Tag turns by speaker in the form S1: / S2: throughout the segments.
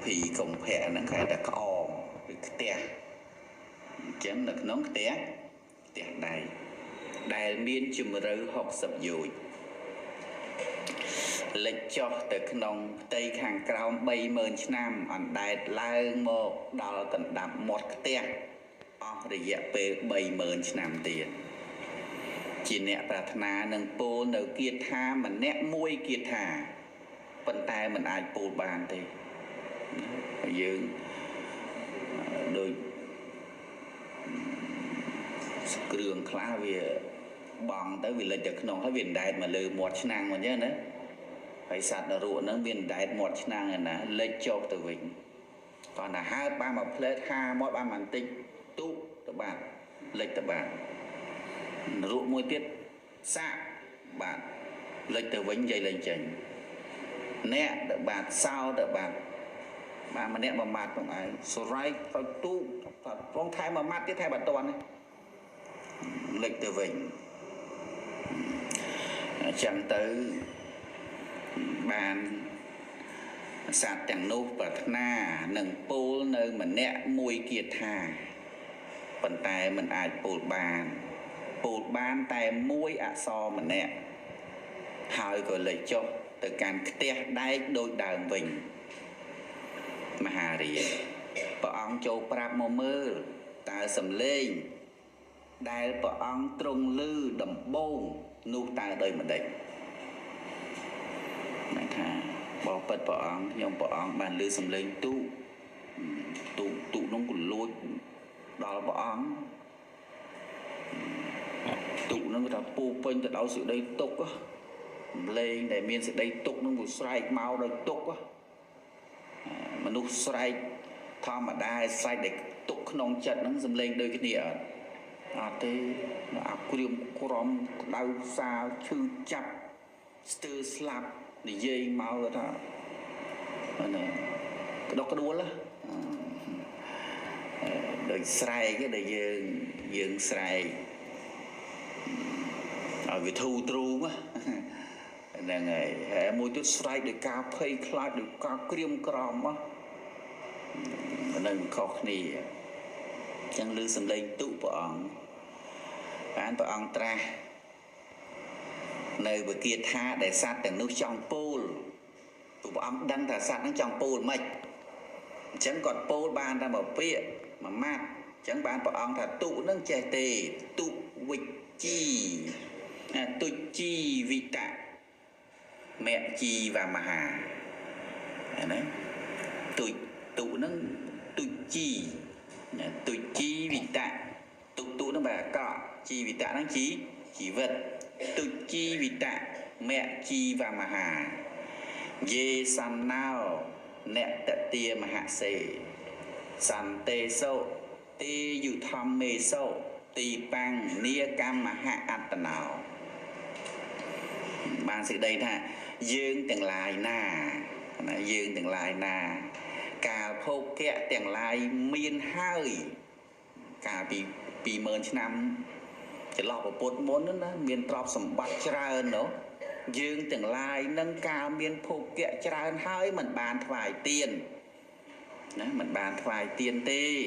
S1: phì công phẹ nó khai đã có tè chẳng được nón tè này đại miên chùm rư học sập dùi lịch cho từ nông tây hàng cao bay mơn nam ảnh đại lai một đào tận đạp một tè để dẹp về bay mơn nam tiền chỉ nẹ prát na nâng pô nở kia tha mà nẹ môi kia thả phần tay mình ai pô bàn thì dương đôi cường khá về bằng tới vì là chật nông hay viên đại mà lừa một năng mà nhớ nữa phải sạt là ruộng nó viên đại một năng này nè lấy cho từ vịnh còn là hai ba một plate hai mỗi ba màn tinh tụ các bạn lệch các bạn ruộng môi tiết xa bạn lệch từ vĩnh dây lên chỉnh nè các bạn sao các bạn mà nè mà mặt của ai số right phải tu phong thái mà mặt tiếp theo bạn toàn lệch từ vịnh chẳng tới bàn sạt chẳng nô và na nâng pô nơi mà nẹ mùi kia thà phần tay mình ai pô bàn tay mùi so mà nẹ hỏi gọi lời cho từ càng tè đáy đôi đàn vinh mà hà rìa bà ông châu prap mô mơ ta sầm lên đại bà ông trung lư đầm bông nu ta đời mà định này thà bỏ bật bỏ ông nhưng bỏ ông bàn lư sầm lên tụ nó còn lôi đó là bỏ ông tụ nó người ta pu pênh từ đó sự đây tục á lên để miền sự đây tục nó còn strike mau đây tục á mà nó strike thao mà đai strike để tục nông trận nó sầm lên đôi cái nịa thế nó áp quyêm crom đau sao chư chặt stir slap để dây máu rồi đó này cái đó có đuối lá đời say cái đời dương say ở vì thu tru á là ngày môi chút say được cà phê khai được cà quyêm crom á nên khó này chẳng lưu sầm lên tụ bọn bán bọn tra nơi vừa kia tha để sát từng nước trong pool tụ bọn đăng thả sát nó trong pool mạch chẳng còn pool ban ra một phía mà mát chẳng bán bọn thả tụ nâng chè tề tụ vịt chi tụ chi vị tạ mẹ chi và mà hà đấy tụ nâng tụ chi vị tạ tụ nó bà cọ chi vị tạ nó chỉ vật tụ chi vị tạ mẹ chi và mà hà dê san nào nẹ tẹ tia mà hạ xê san tê sâu tê dụ thom mê sâu tì băng nia cam mà hạ ăn tần nào bạn sự đây nè dương từng lại nà dương từng lại nà cả phô kẹ từng lại miên hơi cả bị mơn năm chỉ lọp ở bột môn nữa miền trọp sầm bát trơn nữa dương từng lai nâng cao miền phô kẹ trơn hơi mình bàn vài tiền đấy mình bàn vài tiền tê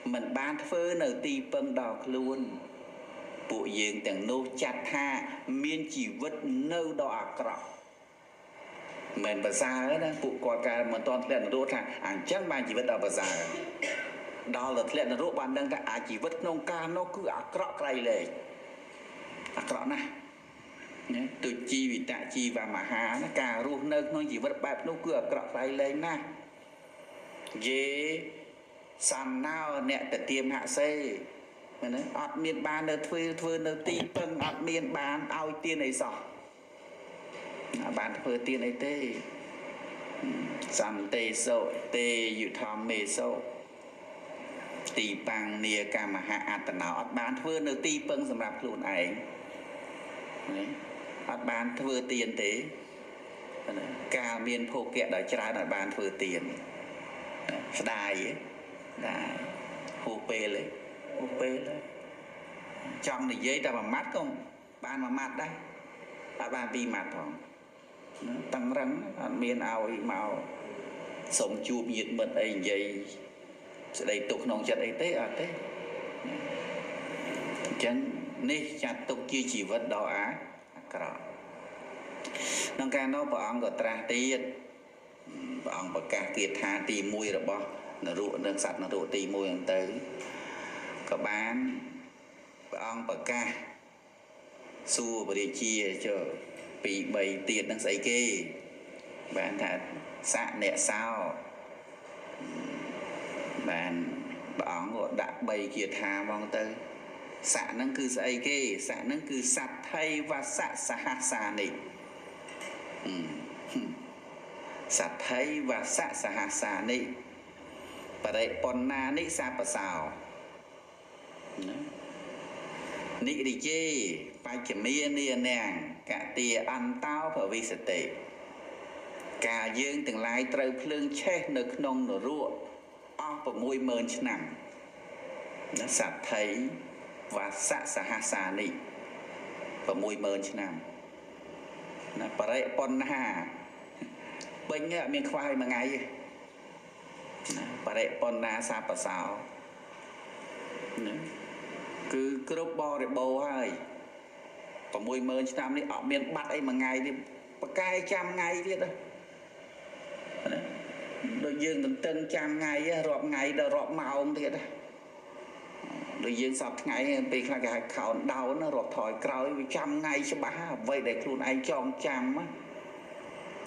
S1: mình bàn phơi nở tì phân đọc luôn bộ dương từng nô chặt ha miền chỉ vứt nâu đỏ cọp mình bà ra đó bộ quả cà mà toàn liền đốt ha anh chắc bạn chỉ vứt đỏ bà ra đó là liền đốt bạn đang ta chỉ vứt nông ca nó cứ cọp cây lệ cọp này từ chi vì tạ chi và mà hà nó cà ruột nâng nó chỉ vứt bẹp nó cứ cọp cây lên nè dễ sàn nào nè để tiêm hạ xe ọt miền ban nơi thuê nơi ti phân ọt miền ban ao tiên này sọ bán phơi tiên ấy tê sàn tê sâu tê dụ thom mê sâu tì bằng nia ca mà hạ tận nào ọt bán phơi nơi ti phân sầm rạp luôn ấy ọt bán phơi tiền tế ca miền phô kẹ đòi trái đòi bán phơi tiền đài ấy đài hô pê lấy trong này giấy ta bằng mắt không ban mà mặt đây ta ban đi mặt không tăng rắn miền ao màu សូមជួបញាតិមិត្តអីនិយាយស្ដីទុកក្នុងចិត្តអីទេអត់ទេអញ្ចឹងនេះចាត់ទុកជាជីវិតដ៏អាក្រក់ក្នុងការនោះព្រះអង្គក៏ត្រាស់ទៀតព្រះអង្គប្រកាសគាថាទី1របស់នរកនិងសត្វនរកទី1ហ្នឹងទៅក៏បានព្រះអង្គប្រកាសសួរបរិជាចុះ2 3ទៀតនឹងស្អីគេបានថាសៈអ្នកសោបានព្រះអង្គក៏ដាក់3គាថាមកទៅសៈហ្នឹងគឺស្អីគេសៈហ្នឹងគឺសត្ថៃវសៈសហសានិសត្ថៃវសៈសហសានិបរិបណ្ណានិសាបសោនិរិជេបច្ចមានានាងកតិអន្តោភវិសតិការយើងទាំងឡាយត្រូវភ្លើងឆេះនៅក្នុងនរកអស់60000ឆ្នាំសត្ថៃវសៈសហសានិ60000ឆ្នាំណាបរិបណ្ណាពេញអត់មានខ្វះឲ្យមួយថ្ងៃទេណាបរិបណ្ណាសាបសោណាគឺគ្រប់បរិបូរហើយ60000ឆ្នាំនេះអត់មានបាត់អីមួយថ្ងៃនេះប្រកែចាំថ្ងៃទៀតណាដូចយើងទន្ទឹងចាំថ្ងៃរាប់ថ្ងៃដល់រាប់ម៉ោងទៀតណាដូចយើងសពថ្ងៃពេលខ្លះគេហៅខោនដោនរាប់ថយក្រោយវាចាំថ្ងៃច្បាស់អ្វីដែលខ្លួនឯងចងចាំ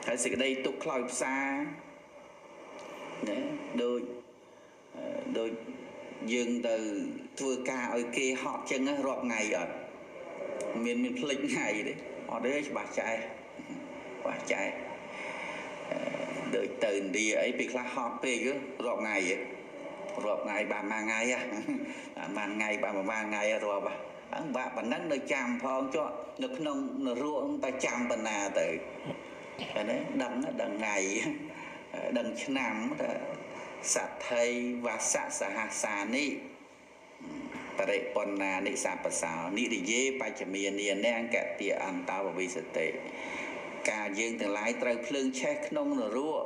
S1: ហើយសេចក្តីទុកខ្លោចផ្សាណាដូចយើងទៅធ្វើការឲ្យគេហត់ចឹងរាប់ថ្ងៃអត់មានភ្លេចថ្ងៃទេអត់ទេច្បាស់ចែច្បាស់ចែដូចទៅឥណ្ឌាអីពេលខ្លះហត់ពេករាប់ថ្ងៃរាប់ថ្ងៃបានមួយថ្ងៃបានថ្ងៃបានប្រហែលថ្ងៃរាប់ហ្នឹងបាក់ប៉ុណ្ណឹងនៅចាំផងចុះនៅក្នុងនរកតែចាំបណ្ណាទៅអានេះដឹងថ្ងៃដឹងឆ្នាំថាសត្ថៃវសៈសហសានិបរិបណ្ណានិសាបសោនិរិយេបច្ចមានានាងកតិអន្តោវិសតិការយើងទាំងឡាយត្រូវភ្លើងឆេះក្នុងនរក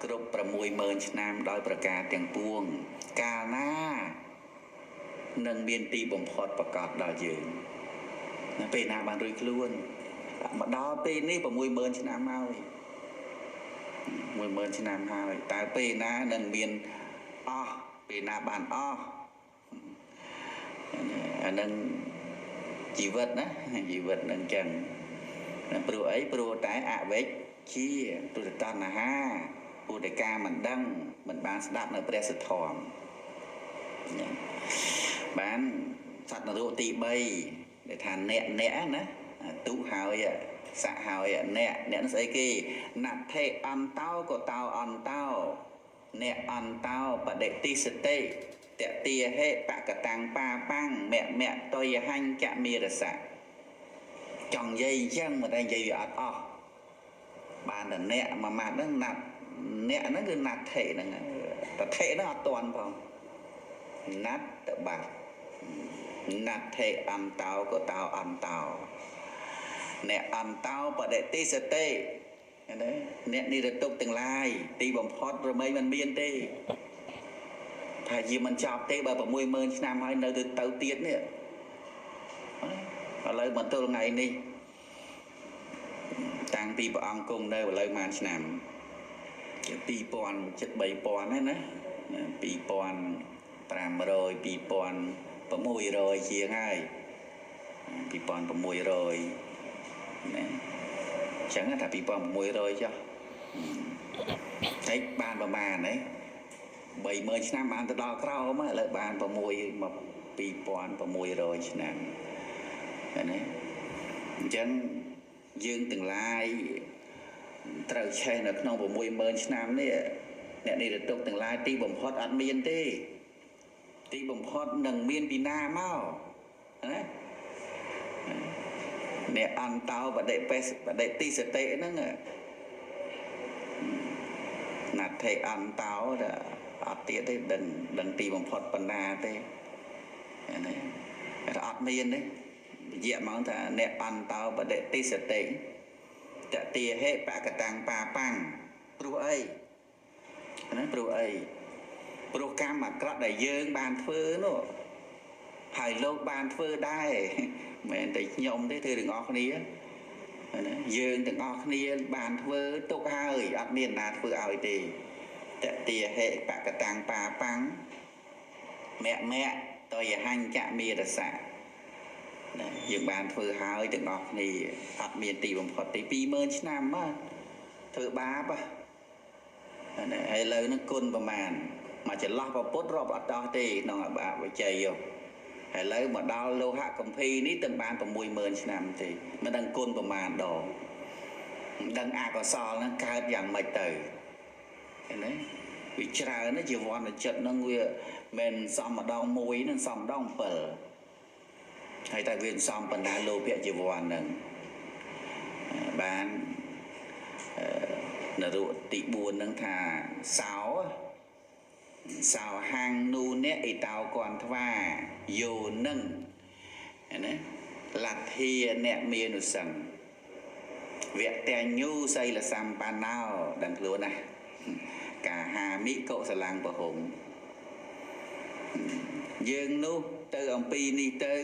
S1: គ្រប់60000ឆ្នាំដោយប្រការទាំងពួងកាលណានឹងមានទីបំផុតប្រកបដល់យើងពេលណាបានរួចខ្លួនមកដល់ពេលនេះ60000ឆ្នាំហើយ10000ឆ្នាំហើយតើពេលណានឹងមានអស់ពេលណាបានអស់អានឹងជីវិតណាជីវិតនឹងចឹងព្រោះអីព្រោះតែអវិជ្ជាព្រោះតណ្ហាព្រោះតែការមិនដឹងមិនបានស្ដាប់នៅព្រះសទ្ធម្មបានសត្វនរកទី3ដែលថាអ្នកណាទុហើយសៈហើយអ្នកនឹងស្អីគេណដ្ឋេអន្តោក៏តោអន្តោអ្នកអន្តោបដិតិសតិតតិហេបកតាំងបាបាំងមៈតយហញ្ចមេរសៈចង់និយាយអញ្ចឹងមិនតែនិយាយវាអត់អស់បានតែអ្នកមួយម៉ាត់ហ្នឹងណាត់អ្នកហ្នឹងគឺណាត់ថេហ្នឹងតែថេហ្នឹងអត់តន់ផងណាត់តបាត់ណាត់ថេអន្តោក៏តោអន្តោអ្នកអន្តោបដិតិសតិណាអ្នកនិរតុកទាំងឡាយទីបំផុតរមែងមិនមានទេថាជាមិនចប់ទេបើ60000ឆ្នាំហើយនៅទៅទៀតនេះឥឡូវមកទល់ថ្ងៃនេះតាំងពីព្រះអង្គគង់នៅឥឡូវប៉ុន្មានឆ្នាំជា2000 ជិត3000ហើយណា2500 2600ជាងហើយ2600ណាចឹងថា2600ចុះហើយបានប្រមាណហ៎30000ឆ្នាំបានទៅដល់ក្រោមឥឡូវបាន2600ឆ្នាំណាអញ្ចឹងយើងទាំងឡាយត្រូវឆេះនៅក្នុង60000ឆ្នាំនេះអ្នកនិរតុកទាំងឡាយទីបំផុតអត់មានទេទីបំផុតនឹងមានពីណាមកណាអ្នកអន្តោបដិតិសតិហ្នឹងណាត់ថេអន្តោអត់ទៀតទេដឹងទីបំផុតប៉ុណ្ណាទេណាតែអត់មានទេនិយាយមកថាអ្នកអន្តោបដិតិសតិតតិហេបកតាំងបាបាំងព្រោះអី ណាព្រោះអីព្រោះកម្មអាក្រក់ដែលយើងបានធ្វើនោះហើយលោកបានធ្វើដែរមិនមែនតែខ្ញុំទេធ្វើទាំងអស់គ្នាណាយើងទាំងអស់គ្នាបានធ្វើទុកហើយអត់មានណាធ្វើឲ្យទេតតិហេបកតាំងបាបាំងមគ្គតយហញ្ចមេរស័កណាយើងបានធ្វើហើយទាំងអស់គ្នាអត់មានទីបំផុតទេ20000ឆ្នាំមកធ្វើបាបណាឥឡូវហ្នឹងគុណប្រមាណមកចន្លោះពុទ្ធរាប់អត់ដោះទេក្នុងអបាវិជ័យយោឥឡូវមកដល់លោហៈគម្ភីនេះទាំងបាន60000ឆ្នាំទេមិនដឹងគុណប្រមាណដងមិនដឹងអកុសលហ្នឹងកើតយ៉ាងម៉េចទៅឃើញទេវាច្រើនណាជីវ័នចិត្តហ្នឹងវាមិនសំម្ដងមួយនឹងសំម្ដង7ហើយតែវាសំបណ្ដាលោភៈជីវ័នហ្នឹងបាននរុទី4ហ្នឹងថាសោសោហាំងនូអ្នកអ៊ីតោគន្ធវាយោនឹងណាលទ្ធាអ្នកមានឧសង្ឃវៈតញ្ញូសីលសម្បណ្ណោដឹងខ្លួនណាកាហាមិកុសលੰបហុងយើងនោះទៅអំពីនេះទៅ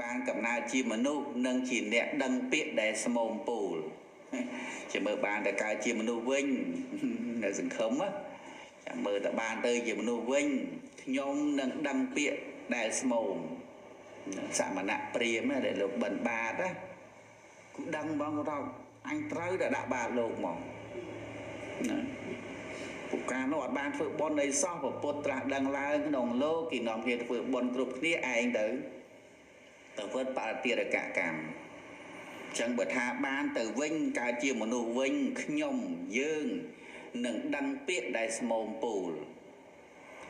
S1: បានកំណើតជាមនុស្សនិងជាអ្នកដឹងពាក្យដែលស្មោមពូលជាមើលបានតែកើតជាមនុស្សវិញនៅសង្គមចាំមើលតែបានទៅជាមនុស្សវិញខ្ញុំនឹងដឹងពាក្យដែលស្មោមសមណៈព្រាមដែលលោកបិណ្ឌបាតណាគូដឹងបងគាត់អញត្រូវតែដាក់បាតលោកមកណាពុកានោះអត់បានធ្វើបុណ្យអីសោះពុទ្ធត្រាស់ដឹងឡើងក្នុងលោកគេនាំគ្នាធ្វើបុណ្យគ្រប់គ្នាឯងទៅធ្វើបរតិរកកម្មចឹងបើថាបានទៅវិញកើតជាមនុស្សវិញខ្ញុំយើងនឹងដឹងពាក្យដែលស្មោមពូល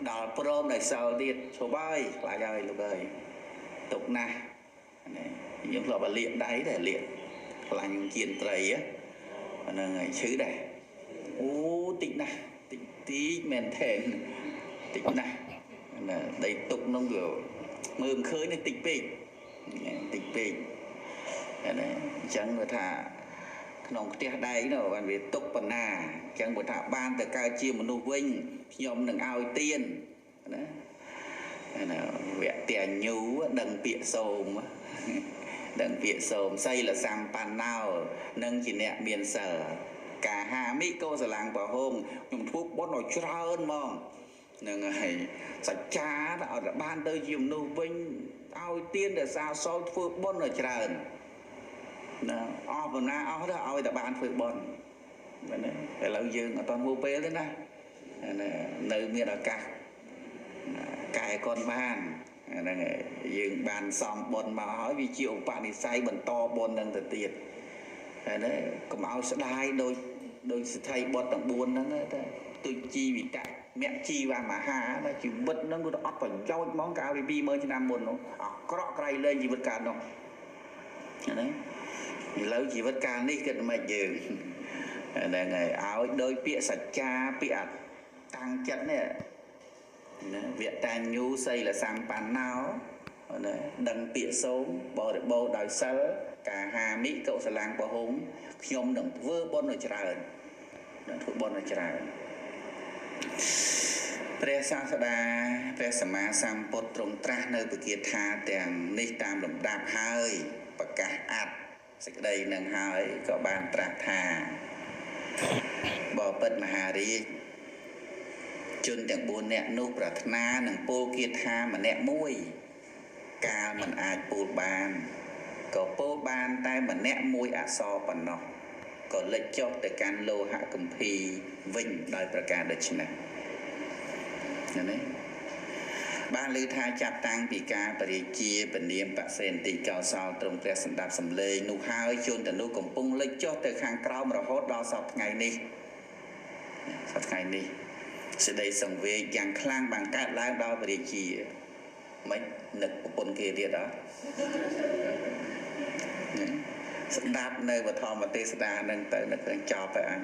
S1: ដល់ព្រមដែលសិលទៀតឈប់ហើយខ្លាចហើយលោកអើយទុកណាស់យើងធ្លាប់តែលាកដៃតែលាកខ្លាញ់គៀនត្រីហ្នឹងហើយឈឺដែរអូតិចណាស់តិចមែនថែនតិចណាស់ណាដីទុកនោះវាមើលមិនឃើញទេតិចពេកណាអញ្ចឹងវាថាក្នុងផ្ទះដែកនោះបានវាទុកប៉ុណ្ណាអញ្ចឹងបើថាបានទៅកើតជាមនុស្សវិញខ្ញុំនឹងឲ្យទានណាវៈតញ្ញូដឹងពាក្យសូមដឹងពាក្យសូមសីលសម្បណ្ណោនឹងជាអ្នកមានសិលកាហាមិកុសលੰបហុងខ្ញុំធ្វើបុណ្យឲ្យច្រើនហ្មងនឹងហើយសច្ចាឲ្យបានទៅជាមនុស្សវិញឲ្យទានរសាសលធ្វើបុណ្យឲ្យច្រើនណាអស់បណ្ណាអស់ទៅឲ្យតែបានធ្វើបុណ្យមែនទេឥឡូវយើងអត់ទាន់ហួសពេលទេណានៅមានឱកាសកែកនបានហ្នឹងយើងបានសំបុណ្យមកហើយវាជាឧបនិស្ស័យបន្តបុណ្យនឹងទៅទៀតហើយណាកុំឲ្យស្ដាយដោយសិទ្ធិបុត្រទាំង4ហ្នឹងទៅទុជីវិតៈមគ្គជីវមហាណាជីវិតហ្នឹងវាអត់ប្រយោជន៍ហ្មងកាលពី20000ឆ្នាំមុននោះអាក្រក់ក្រៃលែងជីវិតកាលនោះណាឥឡូវជីវិតកាលនេះគិតមិនយើងហ្នឹងហើយឲ្យដោយពាក្យសច្ចាពាក្យតាំងចិត្តនេះណាវៈតញ្ញូសីលសម្បណ្ណោណាដឹងពាក្យសូមបរិបូរដោយសិលកាហាមិកុសលੰបហុងខ្ញុំនឹងធ្វើបុណ្យឲ្យច្រើននឹងធ្វើបុណ្យឲ្យច្រើនព្រះសាស្តាព្រះសម្មាសម្ពុទ្ធទ្រង់ត្រាស់នៅពគាថាទាំងនេះតាមលំដាប់ហើយប្រកាសអត្តសេចក្តីនឹងហើយក៏បានត្រាស់ថាបពិតមហារាជជនទាំង4នាក់នោះប្រាថ្នានឹងពោលគាថាម្នាក់មួយកាលមិនអាចពោលបានក៏ពោលបានតែម្នាក់មួយអក្សរប៉ុណ្ណោះក៏លេចចុះទៅកាន់លោហៈគម្ភីវិញដោយប្រការដូច្នេះណាបានលើថាចាប់តាំងពីការបរិជាពនាមបសេនតិកោសលត្រង់ព្រះសម្ដាប់សម្លេងនោះហើយជនទាំងនោះកំពុងលេចចុះទៅខាងក្រោមរហូតដល់សពថ្ងៃនេះសេចក្តីសង្វេគយ៉ាងខ្លាំងបានកើតឡើងដល់បរិជាមិននឹកប្រពន្ធគេទៀតអត់ស្ដាប់នៅវធម្មទេសនានឹងទៅនឹកឃើញចប់ទៅអញ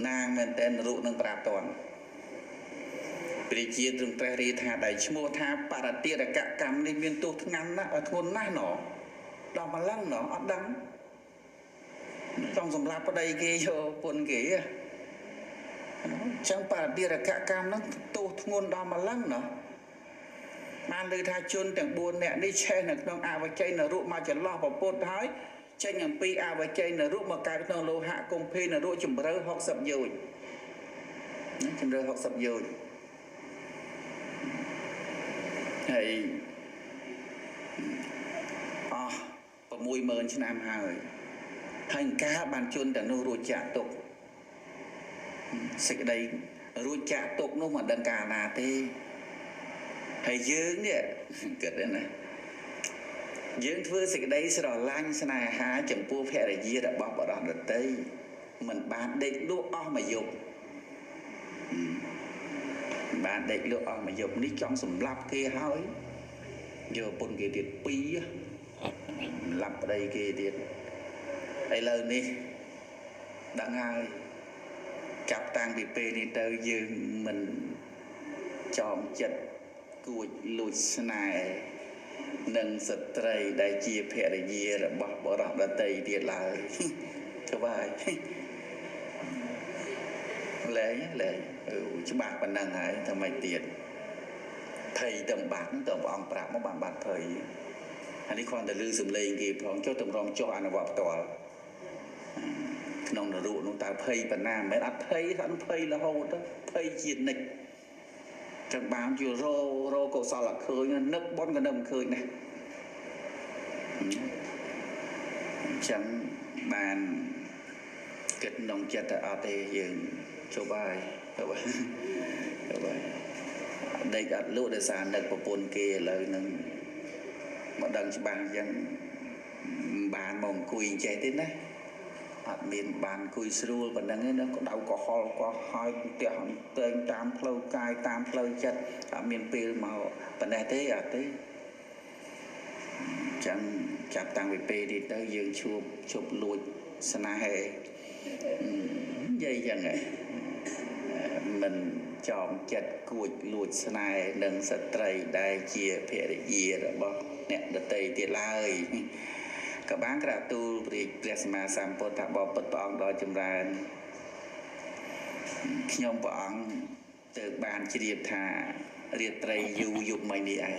S1: ណាងមែនតែនរុនឹងប្រាប់តន់ព្រះជាទ្រង់ព្រះរាថាដែលឈ្មោះថាបរតិរកកម្មនេះមានទោសធ្ងន់ណាស់ធ្ងន់ណាស់ណោះដល់ម្លឹងណោះអត់ដឹងចង់សម្លាប់ប្តីគេយកពុនគេ chẳng bà bia là cả cam nó tu ngôn đó mà lăng nó man lư tha chônទាំង4អ្នកនេះឆេះនៅក្នុងអវជ័យនរុមកចន្លោះប្រពុតហើយចេញអំពីអវជ័យនរុមកកើតក្នុងលោហៈគំភេនរុជំរឿ60យោជន៍ជំរឿ60យោជន៍ហើយអស់60000ឆ្នាំហើយហើយការបានជន់ទាំងនោះរួចចាក់ទុកសេចក្តីរួចចាក់ទុកនោះមិនដឹងកាលណាទេហើយយើងនេះគិតណាយើងធ្វើសេចក្តីស្រឡាញ់ស្នេហាចំពោះភរិយារបស់បរិសុទ្ធដតីមិនបានដេកលក់អស់មួយយប់បានដេកលក់អស់មួយយប់នេះចង់សម្លាប់គេហើយយកពុនគេទៀត2សម្លាប់ប្តីគេទៀតឥឡូវនេះដឹងហើយចាប់តាំងពីពេលនេះទៅយើងមិនចោមចិត្តគួចលួចស្នេហ៍នឹងស្ត្រីដែលជាភរិយារបស់បរិសុទ្ធដតីទៀតឡើយទៅហើយលែងច្បាស់ប៉ុណ្ណឹងហើយតែមិនទៀតភ័យទៅបាត់ទៅព្រះអង្គប្រាប់មកបានបាត់ភ័យអានេះគ្រាន់តែលឺសំឡេងគេផងចុះតម្រង់ចុះអនុវត្តផ្ទាល់ក្នុងនរុនោះតើភ័យប៉ុណ្ណាមិនមែនអត់ភ័យអត់ភ័យរហូតភ័យជានិច្ចចឹងបានជារកុសលឃើញនឹកបនក៏នឹកមិនឃើញណាចឹងបានគិតក្នុងចិត្តតែអត់ទេយើងជប់ហើយទៅដេកអត់លក់ដោយសារនឹកប្រពន្ធគេឥឡូវនឹងមកដឹងច្បាស់ចឹងបានមកអង្គុយចេះទេណាអត់មានបានអង្គុយស្រួលប៉ុណ្ណឹងទេណាក៏ដៅក៏ហល់ក៏ហើយផ្ទះតែងតាមផ្លូវកាយតាមផ្លូវចិត្តអត់មានពេលមកប៉ុណ្ណេះទេអត់ទេចឹងចាប់តាំងពីពេលនេះទៅយើងឈប់លួចស្នេហ៍និយាយចឹងហ៎មិនចោមចិត្តគួចលួចស្នេហ៍នឹងស្ត្រីដែលជាភរិយារបស់អ្នកដតីទៀតឡើយក៏បានក្រាបទូលព្រះសម្មាសម្ពុទ្ធថាបបិទ្ធព្រះអង្គដ៏ចម្រើនខ្ញុំព្រះអង្គទៅបានជ្រាបថារាត្រីយូរយប់មិញនេះឯង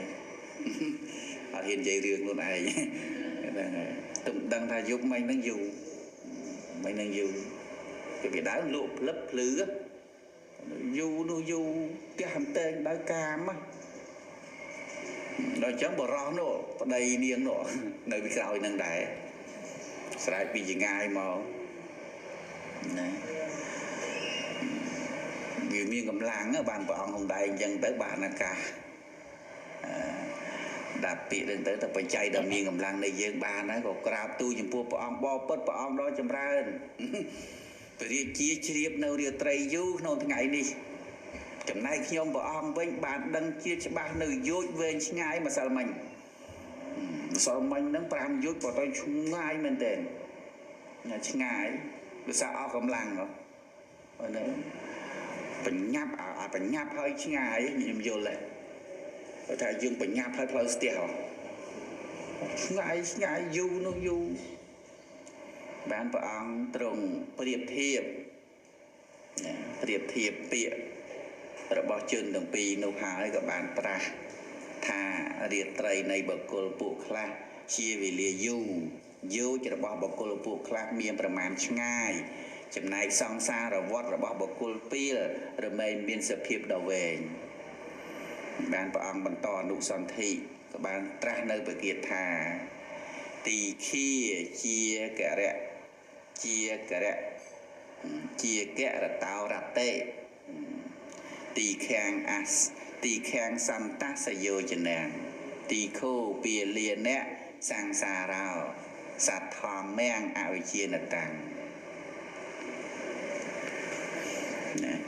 S1: អត់ហ៊ាននិយាយរឿងខ្លួនឯងទុំដឹងថាយប់មិញហ្នឹងយូរមិញហ្នឹងយូរពីពីដើមលក់ផ្លឹបភ្លឺយូរនោះយូរផ្ទះហំតែងដោយកាមដល់ចឹងបរោះនោះប្តីនាងនោះនៅពីក្រោយនឹងដែរស្រែកពីចងាយមកណាវាមានកម្លាំងបានព្រះអង្គហុំដែងចឹងទៅបានឱកាសដាក់ពាក្យទៅតែបច្ច័យដ៏មានកម្លាំងនៃយើងបានហើយក៏ក្រាបទូលចំពោះព្រះអង្គបបិទ្ធព្រះអង្គដ៏ចម្រើនព្រះរាជាជ្រាបនៅរាត្រីយូរក្នុងថ្ងៃនេះចំណែកខ្ញុំព្រះអង្គវិញបានដឹងជាច្បាស់នៅយោជវែងឆ្ងាយម្សិលមិញហ្នឹង5យោជក៏ទៅឆ្ងាយមែនទែនឆ្ងាយវាសាអស់កម្លាំងហ៎ហ្នឹងបញ្ញាប់បញ្ញាប់ហើយឆ្ងាយខ្ញុំយល់ទេថាយើងបញ្ញាប់ហើយផ្លូវស្ទះហ៎ឆ្ងាយយូរនោះយូរបានព្រះអង្គទ្រង់ប្រៀបធៀបពាក្យរបស់ជនទាំងពីរនោះហើយក៏បានប្រាស់ថារាត្រីនៃបុគ្គលពួកខ្លះជាវេលាយូរយោជរបស់បុគ្គលពួកខ្លះមានប្រមាណឆ្ងាយចំណែកសង្សារវដ្តរបស់បុគ្គលពីររមែងមានសភាពដ៏វែងបានព្រះអង្គបន្តអនុសន្ធិក៏បានត្រាស់នៅបគាថាទីឃាជាករតោរតេទីខាងសន្តសយោជនាទីខោពាលាអ្នកសង្សារោសត្វធម្មមាំងអវិជានតាំង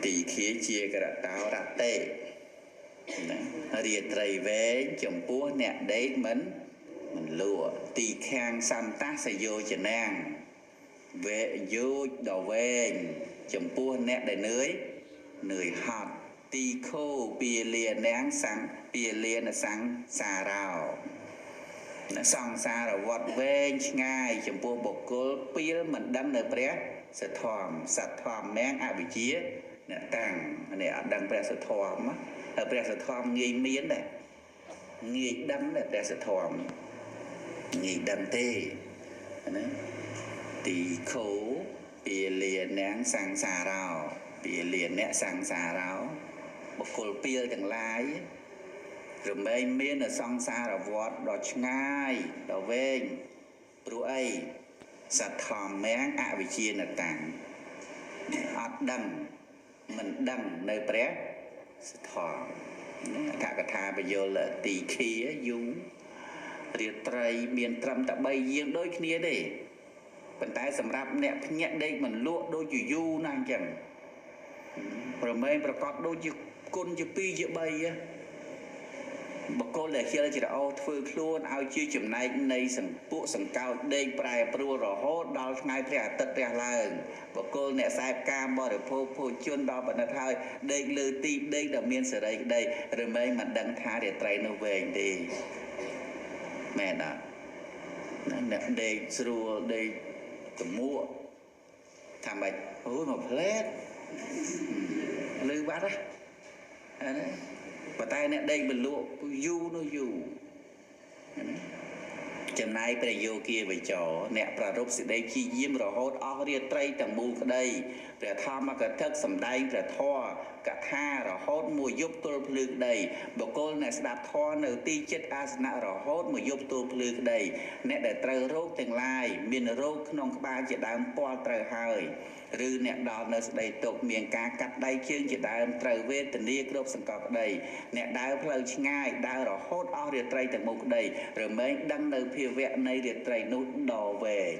S1: ទីឃាជាករតោរតេរាត្រីវែងចំពោះអ្នកដេកមិនលក់ទីខាងសន្តសយោជនាវែយោជដល់វែងចំពោះអ្នកដែលនឿយហត់ទីខោពាលានាងពាលានសង្សារោសង្សារវត្តវែងឆ្ងាយចំពោះបុគ្គលពីលមិនដឹងនៅព្រះសទ្ធម្មមាំងអវិជ្ជា អ្នកតាំងនេះអត់ដឹងព្រះសទ្ធមហើយព្រះសទ្ធមងាយមានដែរងាយដឹងដែរព្រះសទ្ធមងាយដឹងទេណាទីខោពីលានាងសង្សារោពីលាអ្នកសង្សារោបុគ្គលពីលទាំងឡាយរមែងមាននៅសង្សារវដ្តដ៏ឆ្ងាយដ៏វែងព្រោះអីសទ្ធមមាំងអវិជ្ជានតាំងអត់ដឹងមិនដឹងនៅព្រះសទ្ធមអថកថាបយលទីឃាយូរាត្រីមានត្រឹមតែ3យាងដូចគ្នាទេប៉ុន្តែសម្រាប់អ្នកភ្ញាក់ដេកមិនលក់ដូចជាយូរណាស់អញ្ចឹងប្រមែងប្រកបដូចជាគុណជា2ជា3បកគលដែលជាចរអូធ្វើខ្លួនឲ្យជាចំណែកនៃសង្កោចដេកប្រែប្រួលរហូតដល់ថ្ងៃព្រះអាទិត្យរះឡើងបកគលអ្នកខ្សែកាមបរិភោគភោជនដល់បណ្ឌិតហើយដេកលើទីដេកដែលមានសេរីក្តីរមែងមិនដឹងថារាត្រីនោះវែងទេមែនអត់អ្នកដេកស្រួលដេកតមួកថាម៉េចអូយមកផ្លែតលឺបាត់ណាប៉ុន្តែអ្នកដេកបលក់យូរនោះយូរចំណាយព្រះយោគាវិចរអ្នកប្រារព្ធសេចក្តីព្យាយាមរហូតអស់រាត្រីទាំងមូលក្តីព្រះធម្មកថាសម្ដែងព្រះធម៌កថារហូតមួយយប់ទល់ភ្លឺក្តីបុគ្គលអ្នកស្ដាប់ធម៌នៅទីចិត្តអាសនៈរហូតមួយយប់ទល់ភ្លឺក្តីអ្នកដែលត្រូវរោគទាំងឡាយមានរោគក្នុងក្បាលជាដើមពាល់ត្រូវហើយឬអ្នកដល់នៅស្ដីទុកមានការកាត់ដៃជើងជាដើមត្រូវវេទនាគ្រប់សង្កត់ក្តីអ្នកដើរផ្លូវឆ្ងាយដើររហូតអស់រាត្រីទាំងមូលក្តីរមែងដឹងនៅភាវៈនៃរាត្រីនោះដ៏វែង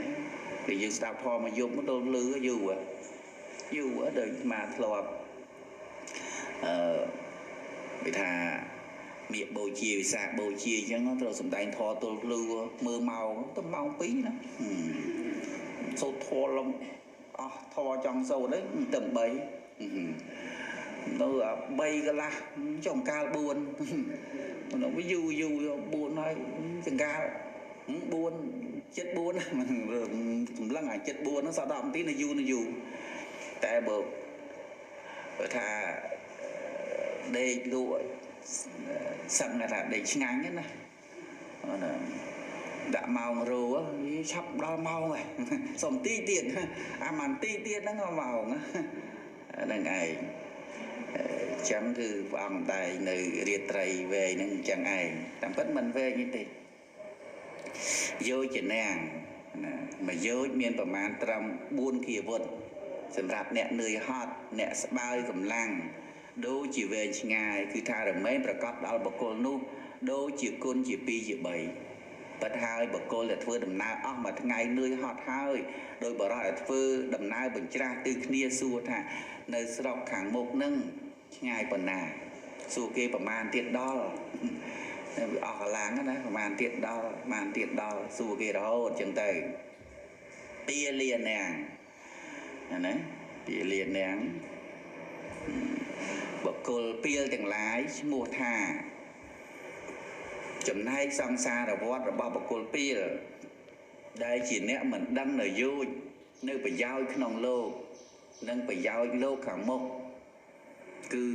S1: ណាពេលយើងស្ដាប់ធម៌មកយប់មកដល់លឺយូរដូចមកធ្លាប់វាថាមៀកបូជាវិសាខបូជាអញ្ចឹងត្រូវសំដែងធម៌ទល់ភ្លឺមើលម៉ោងទៅម៉ោង2ណាសូត្រធម៌លំអស់ធម៌ចង់សូត្រហ្នឹងទៅ3នៅ3កន្លះចុងកាល4nó ví dụ 4ហើយចង្កាល4ចិត្ត4សម្លឹងអាចិត្ត4ហ្នឹងសត10នាទីនៅយូរតែបើថាដេកលក់សឹងថាដេកឆ្ងាញ់ណាដាក់ម៉ោងរੂឆាប់ដល់ម៉ោងហើយសុំទីទៀតអាមិនទីទៀតហ្នឹងម៉ោងហ្នឹងឯងចឹងគឺព្រះអង្គតែនៅរាត្រីវែងហ្នឹងចឹងឯងតាមពិតមិនវែងទេយោជនាងណាមួយយោជមានប្រមាណត្រឹម4គីវុតសម្រាប់អ្នកនឿយហត់អ្នកស្បើយកម្លាំងដូចជាវែងឆ្ងាយគឺថារមែងប្រកបដល់បុគ្គលនោះដូចជាគុណជា2ជា3បាត់ហើយបុគ្គលដែលធ្វើដំណើរអស់មួយថ្ងៃនឿយហត់ហើយដោយបរិយាធ្វើដំណើរបញ្ច្រាស់ទិសគ្នាសួរថានៅស្រុកខាងមុខនឹងឆ្ងាយប៉ុណ្ណាសួរគេប្រមាណទៀតដល់វាអស់កលាំងណាប្រមាណទៀតដល់សួរគេរហូតចឹងទៅពីលានាងណាពីលានាងបុគ្គលពីលទាំងឡាយឈ្មោះថាចំណែកសង្សារវដ្តរបស់បុគ្គលពីលដែលជាអ្នកមិនដឹងនៅយោជនៅប្រយោជន៍ក្នុងលោកនិងប្រយោជន៍លោកខាងមុខគឺ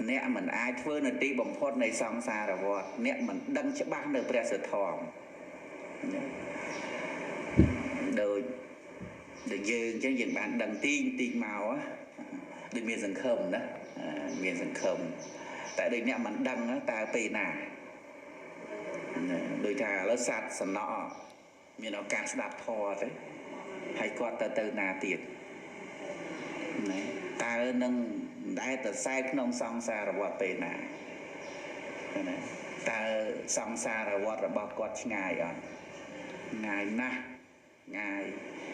S1: អ្នកមិនអាចធ្វើនៅទីបំផុតនៃសង្សារវដ្តអ្នកមិនដឹងច្បាស់នៅព្រះសទ្ធមដូចយើងអញ្ចឹងយើងបានដឹងទីមកដូចមានសង្ឃឹមណាមានសង្ឃឹមតែដូចអ្នកមិនដឹងតើពេលណាដូចថាឥឡូវសត្វសំណក់មានឱកាសស្ដាប់ធម៌ទៅហើយគាត់ទៅណាទៀតណាតើនឹងដែលទៅខ្សែក្នុងសង្សារវដ្តពេលណាតើសង្សារវដ្តរបស់គាត់ឆ្ងាយអត់ឆ្ងាយណាស់ឆ្ងាយ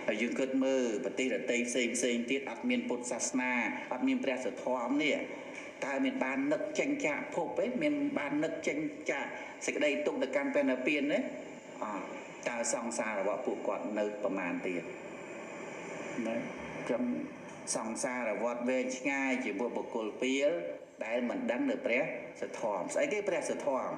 S1: ហើយយើងគិតមើលប្រទេសដទៃផ្សេងទៀតអត់មានពុទ្ធសាសនាអត់មានព្រះសទ្ធមនេះតើមានបាននឹកចេញចាកភពទេមានបាននឹកចេញចាកសេចក្តីទុកទៅកាន់ព្រះនិព្វានទេតើសង្សាររបស់ពួកគាត់នៅប្រមាណទៀតណាចឹងសង្សារវដ្តវែងឆ្ងាយជាមួយបុគ្គលពីលដែលមិនដឹងនៅព្រះសទ្ធមស្អីគេព្រះសទ្ធម